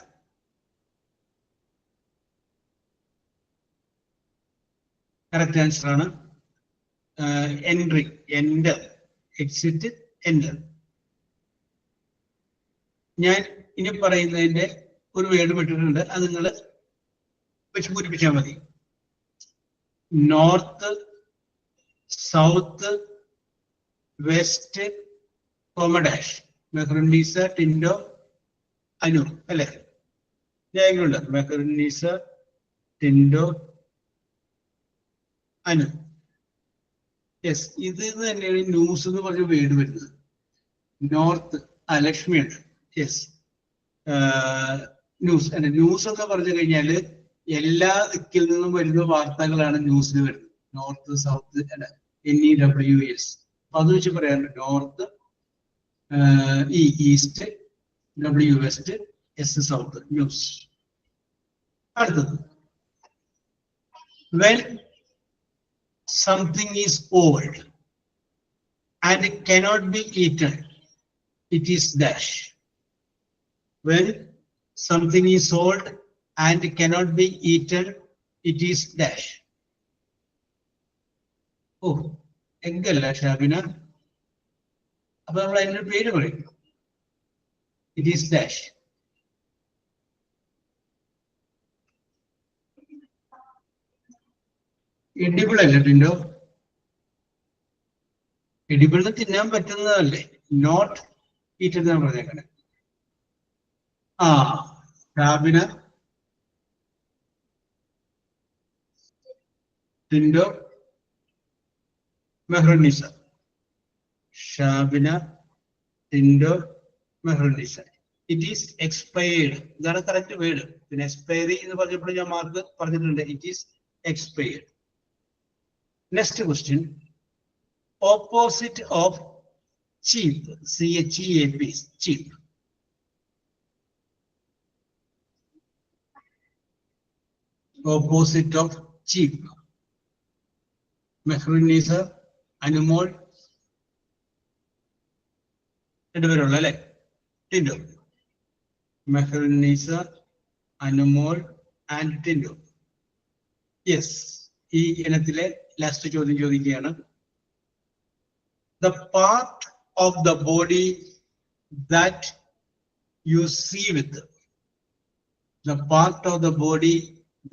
Correct answer ആണ്. Entry, enter. Exit, enter. ഞാൻ ഇനി പറയുന്നതിന്റെ ഒരു വേർഡ് വിട്ടിട്ടുണ്ട്, അത് നിങ്ങൾ വെച്ച് പൂരിപ്പിച്ചാൽ മതി. നോർത്ത്, സൗത്ത്, വെസ്റ്റ്, കോമഡാഷ്, മെഹ്റുന്നീസ, ടിൻഡോ, അനു അല്ലെ? ഞാനുണ്ട് മെഹ്റുന്നീസ, ടിൻഡോ, അനു. യെസ്, ഇത് തന്നെയാണ് ന്യൂസ് എന്ന് പറഞ്ഞ വേർഡ് വരുന്നത്. നോർത്ത് ലക്ഷ്മിയുണ്ട്. യെസ്, ന്യൂസ് അല്ലെ? ന്യൂസ് എന്ന് പറഞ്ഞു കഴിഞ്ഞാല് എല്ലാ ദിക്കിൽ നിന്നും വരുന്ന വാർത്തകളാണ് ന്യൂസിൽ വരുന്നത്. നോർത്ത്, സൗത്ത് അല്ല, NEWS. അപ്പൊ അത് വെച്ച് പറയാറുണ്ട്. North, east, W west, S south, news. അടുത്തത്, when something is old and it cannot be eaten, it is dash. When something is old and cannot be eaten, it is dash. Oh, എങ്കല്ല Shabina. അപ്പൊ നമ്മൾ അതിന്റെ പേര് പറയും. It is dash. Edible അല്ല ടിൻഡോ? എഡിബിളിന് തിന്നാൻ പറ്റുന്നതല്ലേ, not eat എന്നാണ് പറഞ്ഞേക്കണേ. ആ Shabina, Tindo, Mehrunnisa. Shabina, Tindo, Mehrunnisa. It is expired. ഇതാണ് കറക്റ്റ് വേർഡ്. പിന്നെ എക്സ്പയറി എന്ന് പറഞ്ഞപ്പോൾ ഞാൻ മാർക്ക് പറഞ്ഞിട്ടുണ്ട്. It is expired. Next question, opposite of cheap, CHEAP, cheap. Opposite of cheap. Mehrunnisa, Anumol, രണ്ടുപേരുള്ളൂ അല്ലെ? ടിൻഡോ. മെഹ്റുന്നീസ, അനുമോൾ ആൻഡ് ടിൻഡോ. യെസ്, ഈ ഇനത്തിലെ ലാസ്റ്റ് ചോദ്യം ചോദിക്കുകയാണ്. The part of the body that you see with. The part of the body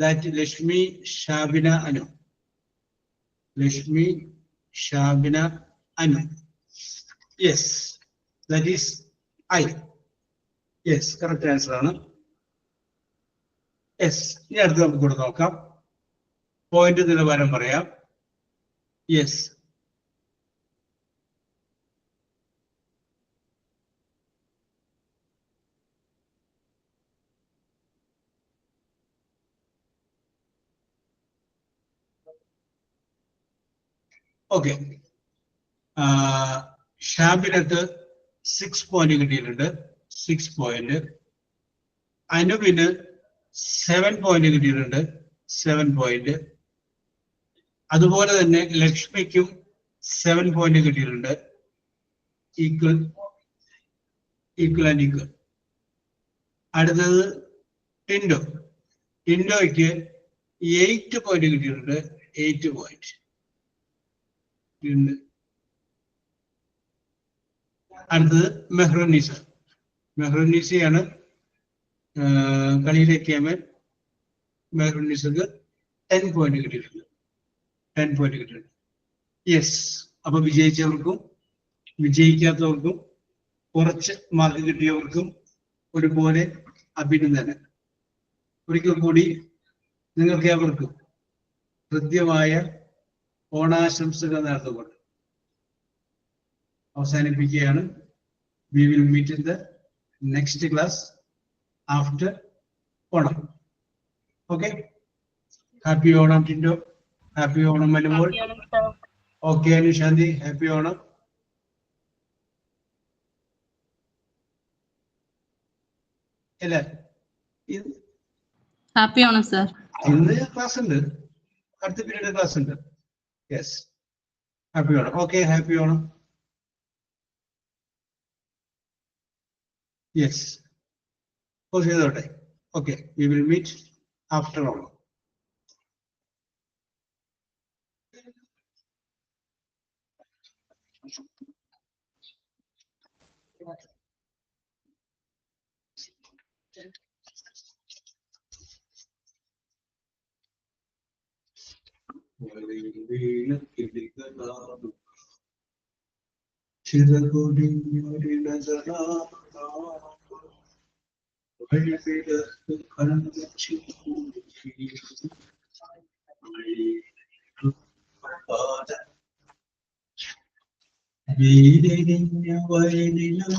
that Lakshmi, Shabina, Anu. Lakshmi, Shabina, Anu. Yes, that is eye. Yes, correct answer ആണ്. Yes, ഇനി അടുത്ത് നമുക്ക് കൂടെ നോക്കാം. പോയിന്റ് നിലവാരം പറയാം. Yes, okay. ഷാബിനത്ത് 6 പോയിന്റ് കിട്ടിയിട്ടുണ്ട്. 6 point. അനുവിന് 7 പോയിന്റ് കിട്ടിയിട്ടുണ്ട്. 7 പോയിന്റ്. അതുപോലെ തന്നെ ലക്ഷ്മിക്കും 7 പോയിന്റ് കിട്ടിയിട്ടുണ്ട്. Equal and equal. അടുത്തത് ടിൻഡോ. ടിൻഡോയ്ക്ക് 8 പോയിന്റ് കിട്ടിയിട്ടുണ്ട്. 8 പോയിന്റ്. അടുത്തത് മെഹ്റുന്നീസ. മെഹ്റുന്നീസയാണ് കളിയിലേക്ക് മെഹ്റുന്നീസക്ക് 10 പോയിന്റ് കിട്ടിയിട്ടുണ്ട്. 10 പോയിന്റ് കിട്ടിയിട്ടുണ്ട്. യെസ്, അപ്പൊ വിജയിച്ചവർക്കും വിജയിക്കാത്തവർക്കും കുറച്ച് മാർക്ക് കിട്ടിയവർക്കും ഒരുപോലെ അഭിനന്ദനം. ഒരിക്കൽ കൂടി നിങ്ങൾക്ക് ഏവർക്കും ഹൃദ്യമായ ഓണാശംസകൾ നേർന്നുകൊണ്ട് അവസാനിപ്പിക്കുകയാണ്. We will meet in the next class after Onam. Okay? Happy Onam, Tindo. Happy Onam, Malivol. Okay, Anishanti. Happy Onam.
Happy Onam, sir.
ഇന്ന് ക്ലാസ് ഉണ്ട്, അടുത്ത പീരീഡ് ക്ലാസ് ഉണ്ട്. Yes, happy Onam. Okay, happy Onam. Yes, pause ചെയ്തോട്ടെ. Okay, we will meet after Onam. വയലിലും